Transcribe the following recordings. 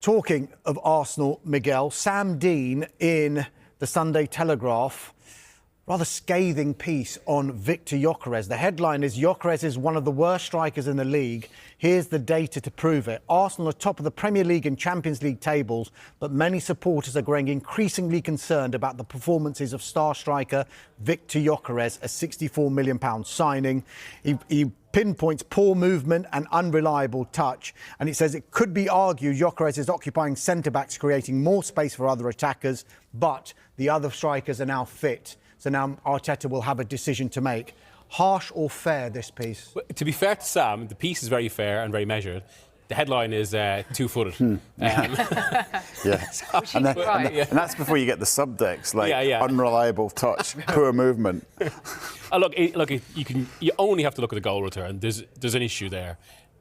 Talking of Arsenal, Miguel, Sam Dean in the Sunday Telegraph, rather scathing piece on Victor Gyökeres. The headline is Gyökeres is one of the worst strikers in the league. Here's the data to prove it. Arsenal are top of the Premier League and Champions League tables, but many supporters are growing increasingly concerned about the performances of star striker Victor Gyökeres, a £64 million signing. He pinpoints poor movement and unreliable touch, and it says it could be argued Gyökeres is occupying centre-backs, creating more space for other attackers, but the other strikers are now fit. So now Arteta will have a decision to make. Harsh or fair, this piece? Well, to be fair to Sam, the piece is very fair and very measured. The headline is two-footed. Yeah. And that's before you get the subtext, like unreliable touch, poor movement. Look, you only have to look at the goal return. There's an issue there.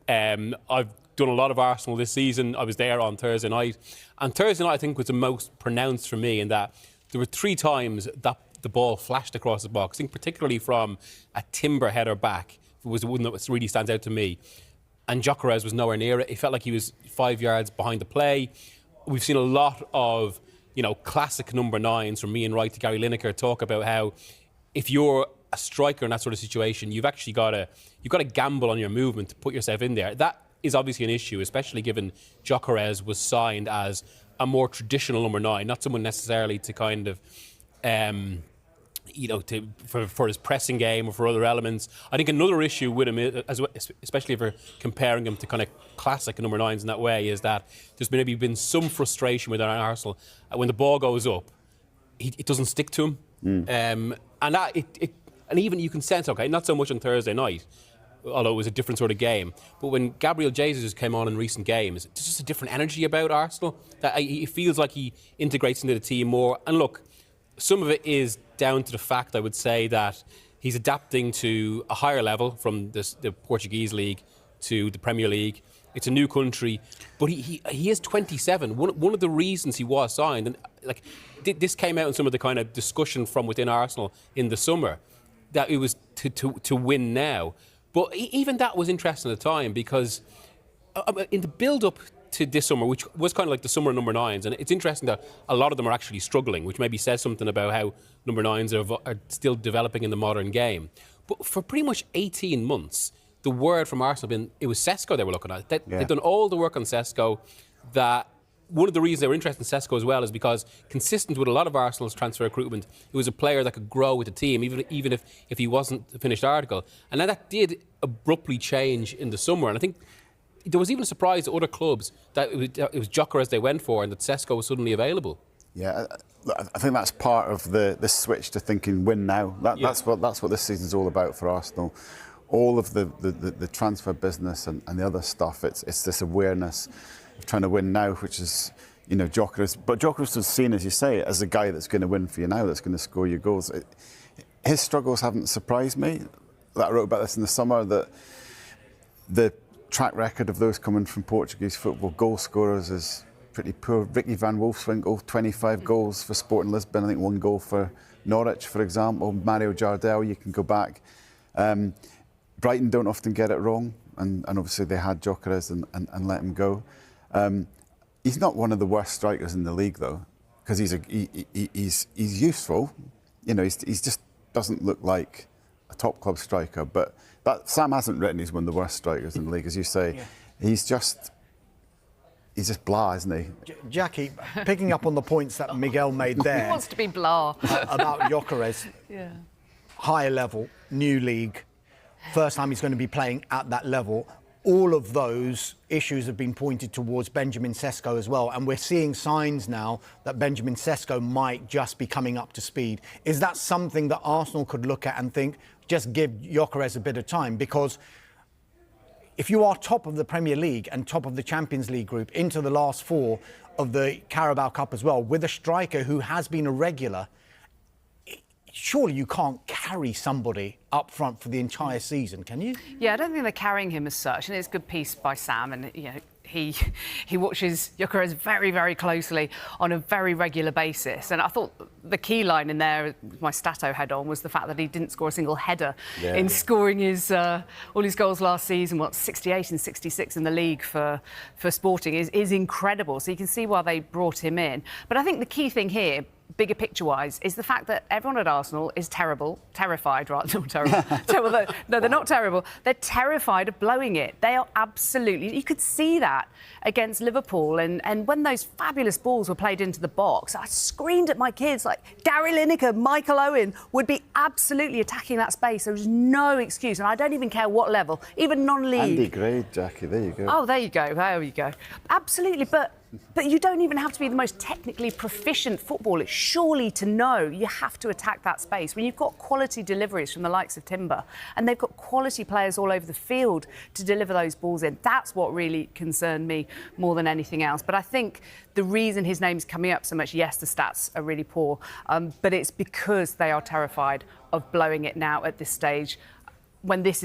I've done a lot of Arsenal this season. I was there on Thursday night. And Thursday night, I think, was the most pronounced for me in that there were 3 times that the ball flashed across the box. I think particularly from a timber header back was the one that really stands out to me. And Gyökeres was nowhere near it. It felt like he was 5 yards behind the play. We've seen a lot of, classic number 9s from Ian Wright to Gary Lineker talk about how if you're a striker in that sort of situation, you've actually got to gamble on your movement to put yourself in there. That is obviously an issue, especially given Gyökeres was signed as a more traditional number 9, not someone necessarily to kind of for his pressing game or for other elements. I think another issue with him, especially if we're comparing him to kind of classic number 9s in that way, is that there's maybe been some frustration with Arsenal. When the ball goes up, it doesn't stick to him. And even you can sense, not so much on Thursday night, although it was a different sort of game, but when Gabriel Jesus came on in recent games, there's just a different energy about Arsenal. That he feels like he integrates into the team more. And look, some of it is down to the fact, I would say, that he's adapting to a higher level from the Portuguese league to the Premier League. It's a new country, but he is 27. One of the reasons he was signed, and this came out in some of the kind of discussion from within Arsenal in the summer, that it was to win now. But even that was interesting at the time, because in the build-up to this summer, which was kind of like the summer of number 9s, and it's interesting that a lot of them are actually struggling, which maybe says something about how number 9s are still developing in the modern game. But for pretty much 18 months, the word from Arsenal it was Sesko they were looking at. They'd done all the work on Sesko. That one of the reasons they were interested in Sesko as well is because, consistent with a lot of Arsenal's transfer recruitment, it was a player that could grow with the team, even if he wasn't a finished article. And now that did abruptly change in the summer, and I think there was even a surprise to other clubs that it was Gyökeres they went for and that Sesko was suddenly available. Yeah, I think that's part of the switch to thinking win now. That's what this season's all about for Arsenal. All of the transfer business and the other stuff, it's this awareness of trying to win now, which is, Gyökeres. But Gyökeres was seen, as you say, as a guy that's going to win for you now, that's going to score your goals. His struggles haven't surprised me. I wrote about this in the summer, that the track record of those coming from Portuguese football goal scorers is pretty poor. Ricky van Wolfswinkel, 25 goals for Sporting Lisbon, I think 1 goal for Norwich, for example. Mario Jardel, you can go back. Brighton don't often get it wrong, and obviously they had Gyökeres and let him go. He's not one of the worst strikers in the league, though, because he's useful. He just doesn't look like a top club striker. But Sam hasn't written he's one of the worst strikers in the league, as you say. Yeah. He's just blah, isn't he? Jackie, picking up on the points that Miguel made there. He wants to be blah. About Gyökeres. Yeah. Higher level, new league, first time he's going to be playing at that level. All of those issues have been pointed towards Benjamin Sesko as well. And we're seeing signs now that Benjamin Sesko might just be coming up to speed. Is that something that Arsenal could look at and think, just give Gyökeres a bit of time? Because if you are top of the Premier League and top of the Champions League group into the last 4 of the Carabao Cup as well, with a striker who has been a regular, surely you can't carry somebody up front for the entire season, can you? Yeah, I don't think they're carrying him as such, and it's a good piece by Sam, and he watches Gyökeres very, very closely on a very regular basis. And I thought the key line in there, with my Stato head on, was the fact that he didn't score a single header in scoring his all his goals last season. 68 and 66 in the league for Sporting is incredible. So you can see why they brought him in. But I think the key thing here, bigger picture-wise, is the fact that everyone at Arsenal is terrified, right? Not terrible. Terrible. No, they're not terrible. They're terrified of blowing it. They are absolutely... You could see that against Liverpool. And when those fabulous balls were played into the box, I screamed at my kids, like, Gary Lineker, Michael Owen would be absolutely attacking that space. There was no excuse. And I don't even care what level, even non-league. Andy Gray, Jackie, there you go. Oh, there you go. There you go. Absolutely. But you don't even have to be the most technically proficient footballer, surely, to know you have to attack that space. When you've got quality deliveries from the likes of Timber and they've got quality players all over the field to deliver those balls in, that's what really concerned me more than anything else. But I think the reason his name's coming up so much, yes, the stats are really poor, but it's because they are terrified of blowing it now at this stage, when this is